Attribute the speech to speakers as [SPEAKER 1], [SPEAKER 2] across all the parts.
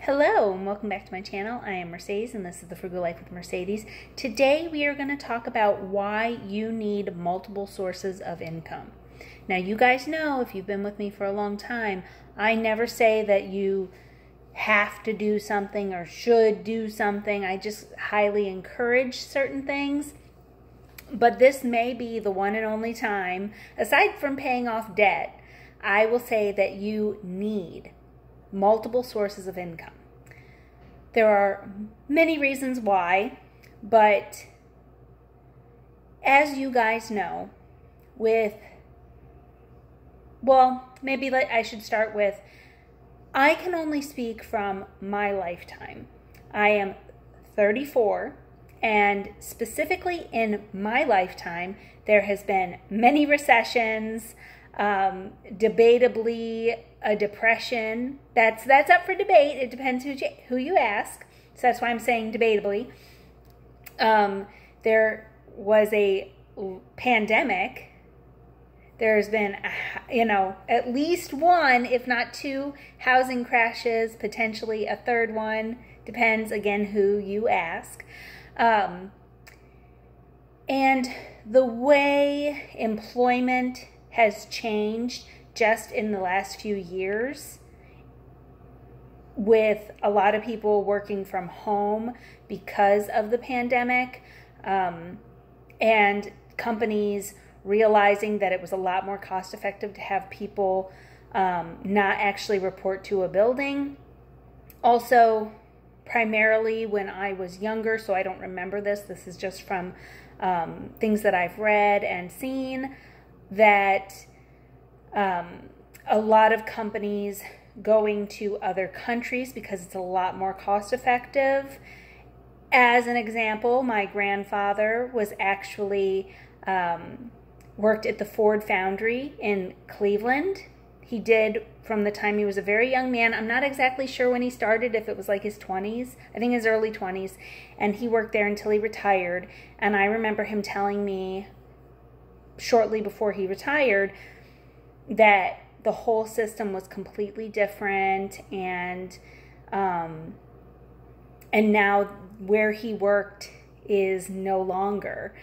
[SPEAKER 1] Hello and welcome back to my channel. I am Mercedes and this is The Frugal Life with Mercedes. Today we are going to talk about why you need multiple sources of income. Now you guys know, if you've been with me for a long time, I never say that you have to do something or should do something. I just highly encourage certain things. But this may be the one and only time, aside from paying off debt, I will say that you need multiple sources of income. There are many reasons why, but as you guys know, I should start with, I can only speak from my lifetime. I am 34, and specifically in my lifetime, there has been many recessions, debatably a depression. That's up for debate. It depends who you ask. So that's why I'm saying debatably. There was a pandemic. There's been, at least one, if not two, housing crashes, potentially a third one. Depends, again, who you ask. And the way employment has changed just in the last few years, with a lot of people working from home because of the pandemic, and companies realizing that it was a lot more cost effective to have people not actually report to a building. Also, primarily when I was younger, so I don't remember this is just from things that I've read and seen, that a lot of companies going to other countries because it's a lot more cost effective. As an example, my grandfather was actually worked at the Ford Foundry in Cleveland. He did from the time he was a very young man. I'm not exactly sure when he started, if it was like his 20s. I think his early 20s. And he worked there until he retired. And I remember him telling me shortly before he retired that the whole system was completely different, and now where he worked is no longer,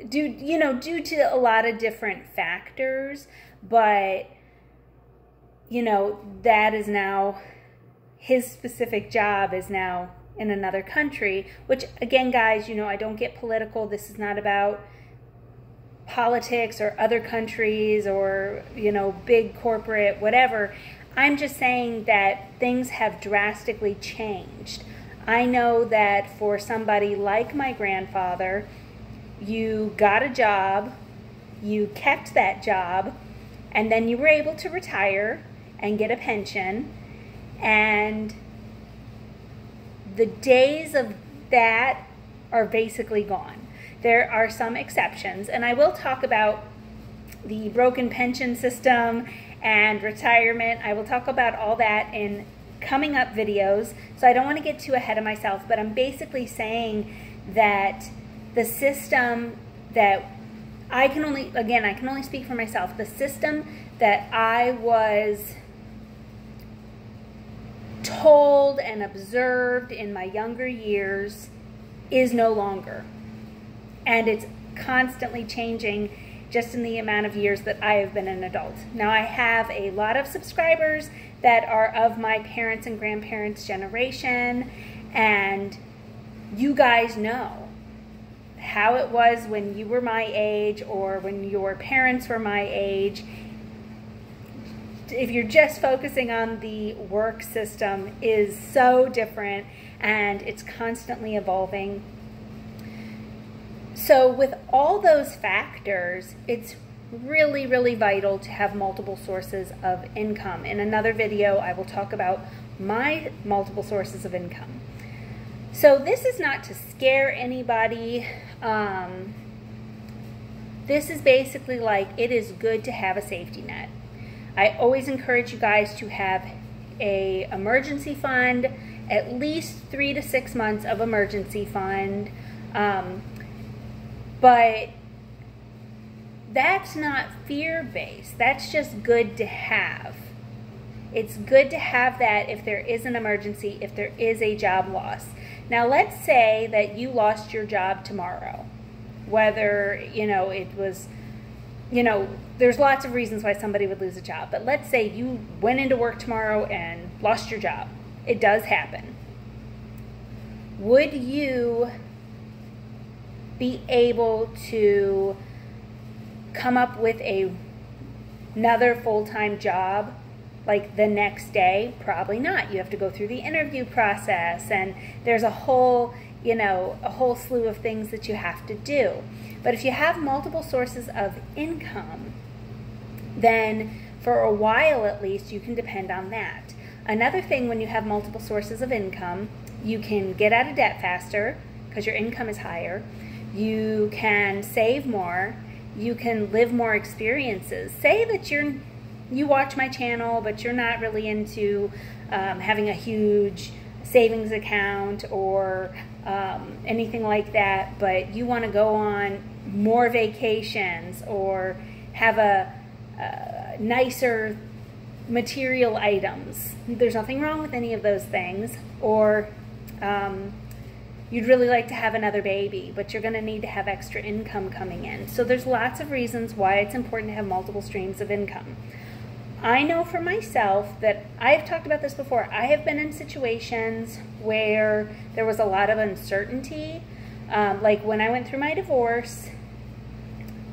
[SPEAKER 1] due to a lot of different factors. But that is now, his specific job is now in another country, which, again, guys, I don't get political. This is not about politics or other countries or, big corporate, whatever. I'm just saying that things have drastically changed. I know that for somebody like my grandfather, you got a job, you kept that job, and then you were able to retire and get a pension, and the days of that are basically gone. There are some exceptions, and I will talk about the broken pension system and retirement. I will talk about all that in coming up videos, so I don't want to get too ahead of myself, but I'm basically saying that the system that I can only speak for myself. The system that I was told and observed in my younger years is no longer. And it's constantly changing just in the amount of years that I have been an adult. Now, I have a lot of subscribers that are of my parents' and grandparents' generation, and you guys know how it was when you were my age or when your parents were my age. If you're just focusing on the work system, is so different, and it's constantly evolving. So with all those factors, it's really, really vital to have multiple sources of income. In another video, I will talk about my multiple sources of income. So this is not to scare anybody. This is basically like, it is good to have a safety net. I always encourage you guys to have an emergency fund, at least 3 to 6 months of emergency fund. But that's not fear-based. That's just good to have. It's good to have that if there is an emergency, if there is a job loss. Now, let's say that you lost your job tomorrow. Whether, it was, there's lots of reasons why somebody would lose a job. But let's say you went into work tomorrow and lost your job. It does happen. Would you be able to come up with another full-time job like the next day? Probably not. You have to go through the interview process, and there's a whole slew of things that you have to do. But if you have multiple sources of income, then for a while at least you can depend on that. Another thing, when you have multiple sources of income, you can get out of debt faster because your income is higher. You can save more. You can live more experiences. Say that you watch my channel, but you're not really into having a huge savings account or anything like that, but you want to go on more vacations or have a nicer material items. There's nothing wrong with any of those things. Or you'd really like to have another baby, but you're going to need to have extra income coming in. So there's lots of reasons why it's important to have multiple streams of income. I know for myself that I've talked about this before. I have been in situations where there was a lot of uncertainty. Like when I went through my divorce,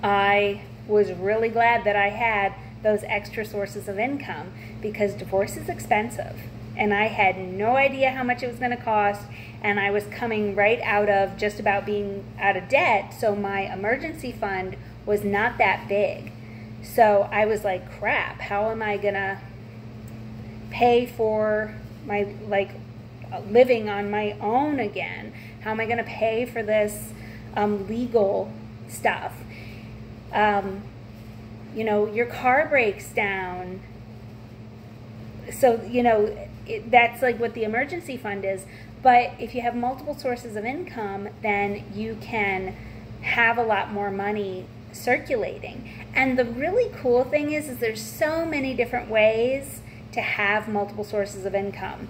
[SPEAKER 1] I was really glad that I had those extra sources of income because divorce is expensive. And I had no idea how much it was going to cost. And I was coming right out of just about being out of debt. So my emergency fund was not that big. So I was like, crap, how am I going to pay for my, living on my own again? How am I going to pay for this legal stuff? Your car breaks down. So, that's like what the emergency fund is. But if you have multiple sources of income, then you can have a lot more money circulating. And the really cool thing is there's so many different ways to have multiple sources of income.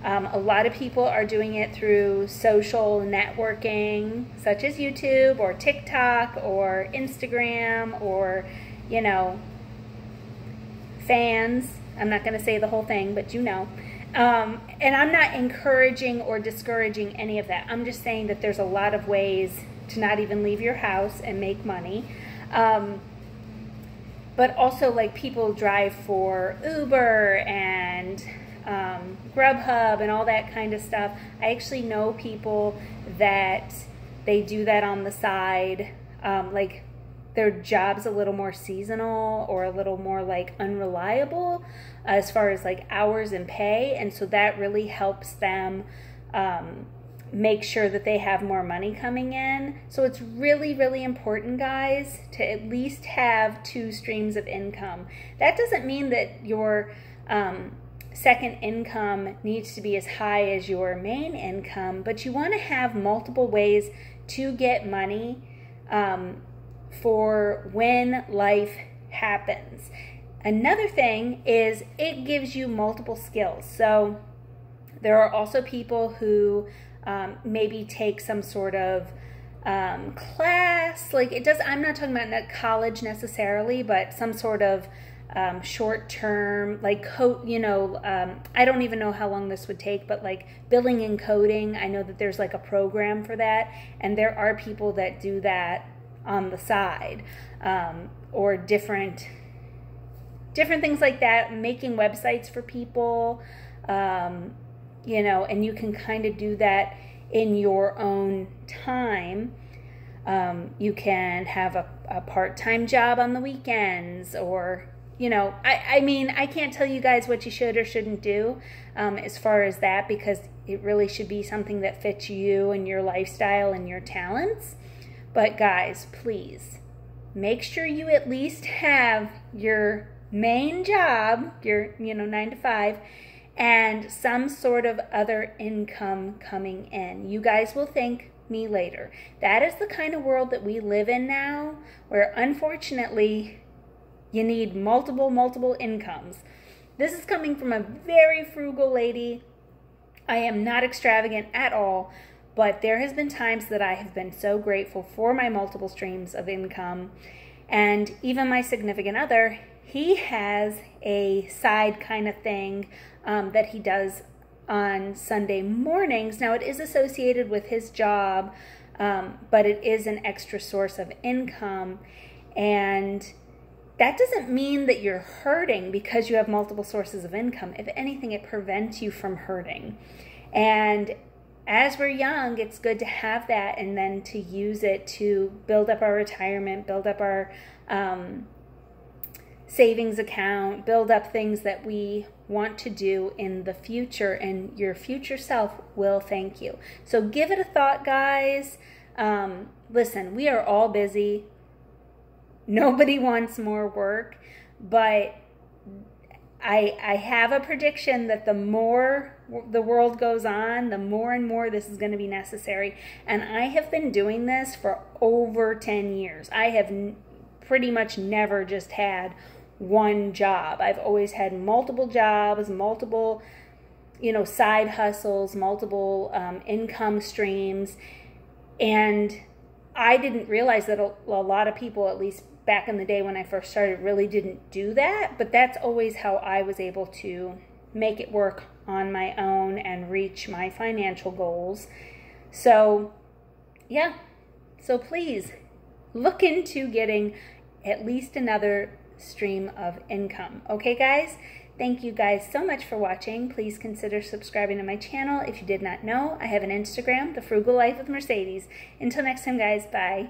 [SPEAKER 1] A lot of people are doing it through social networking, such as YouTube or TikTok or Instagram or, fans. I'm not going to say the whole thing, but and I'm not encouraging or discouraging any of that. I'm just saying that there's a lot of ways to not even leave your house and make money. But also, like, people drive for Uber and Grubhub and all that kind of stuff. I actually know people that they do that on the side. Like, their job's a little more seasonal or a little more, like, unreliable as far as, like, hours and pay. And so that really helps them make sure that they have more money coming in. So it's really, really important, guys, to at least have 2 streams of income. That doesn't mean that your second income needs to be as high as your main income, but you want to have multiple ways to get money for when life happens. Another thing is it gives you multiple skills. So there are also people who maybe take some sort of class, like I'm not talking about college necessarily, but some sort of short-term, like I don't even know how long this would take, but like billing and coding, I know that there's like a program for that, and there are people that do that on the side, or different things like that, making websites for people, and you can kind of do that in your own time. You can have a part-time job on the weekends, or I mean, I can't tell you guys what you should or shouldn't do as far as that, because it really should be something that fits you and your lifestyle and your talents. But guys, please make sure you at least have your main job, your 9 to 5, and some sort of other income coming in. You guys will thank me later. That is the kind of world that we live in now, where unfortunately you need multiple incomes. This is coming from a very frugal lady. I am not extravagant at all, but there has been times that I have been so grateful for my multiple streams of income. And even my significant other, he has a side kind of thing that he does on Sunday mornings. Now, it is associated with his job, but it is an extra source of income. And that doesn't mean that you're hurting because you have multiple sources of income. If anything, it prevents you from hurting. And as we're young, it's good to have that and then to use it to build up our retirement, build up our savings account, build up things that we want to do in the future, and your future self will thank you. So give it a thought, guys. Listen, we are all busy. Nobody wants more work, but I have a prediction that the more the world goes on, the more and more this is going to be necessary. And I have been doing this for over 10 years. I have pretty much never just had one job. I've always had multiple jobs, multiple, side hustles, multiple income streams. And I didn't realize that a lot of people, at least back in the day when I first started, really didn't do that. But that's always how I was able to make it work on my own and reach my financial goals. So, yeah. So please look into getting at least another stream of income. Okay, guys? Thank you guys so much for watching. Please consider subscribing to my channel. If you did not know, I have an Instagram, The Frugal Life with Mercedes. Until next time, guys, bye.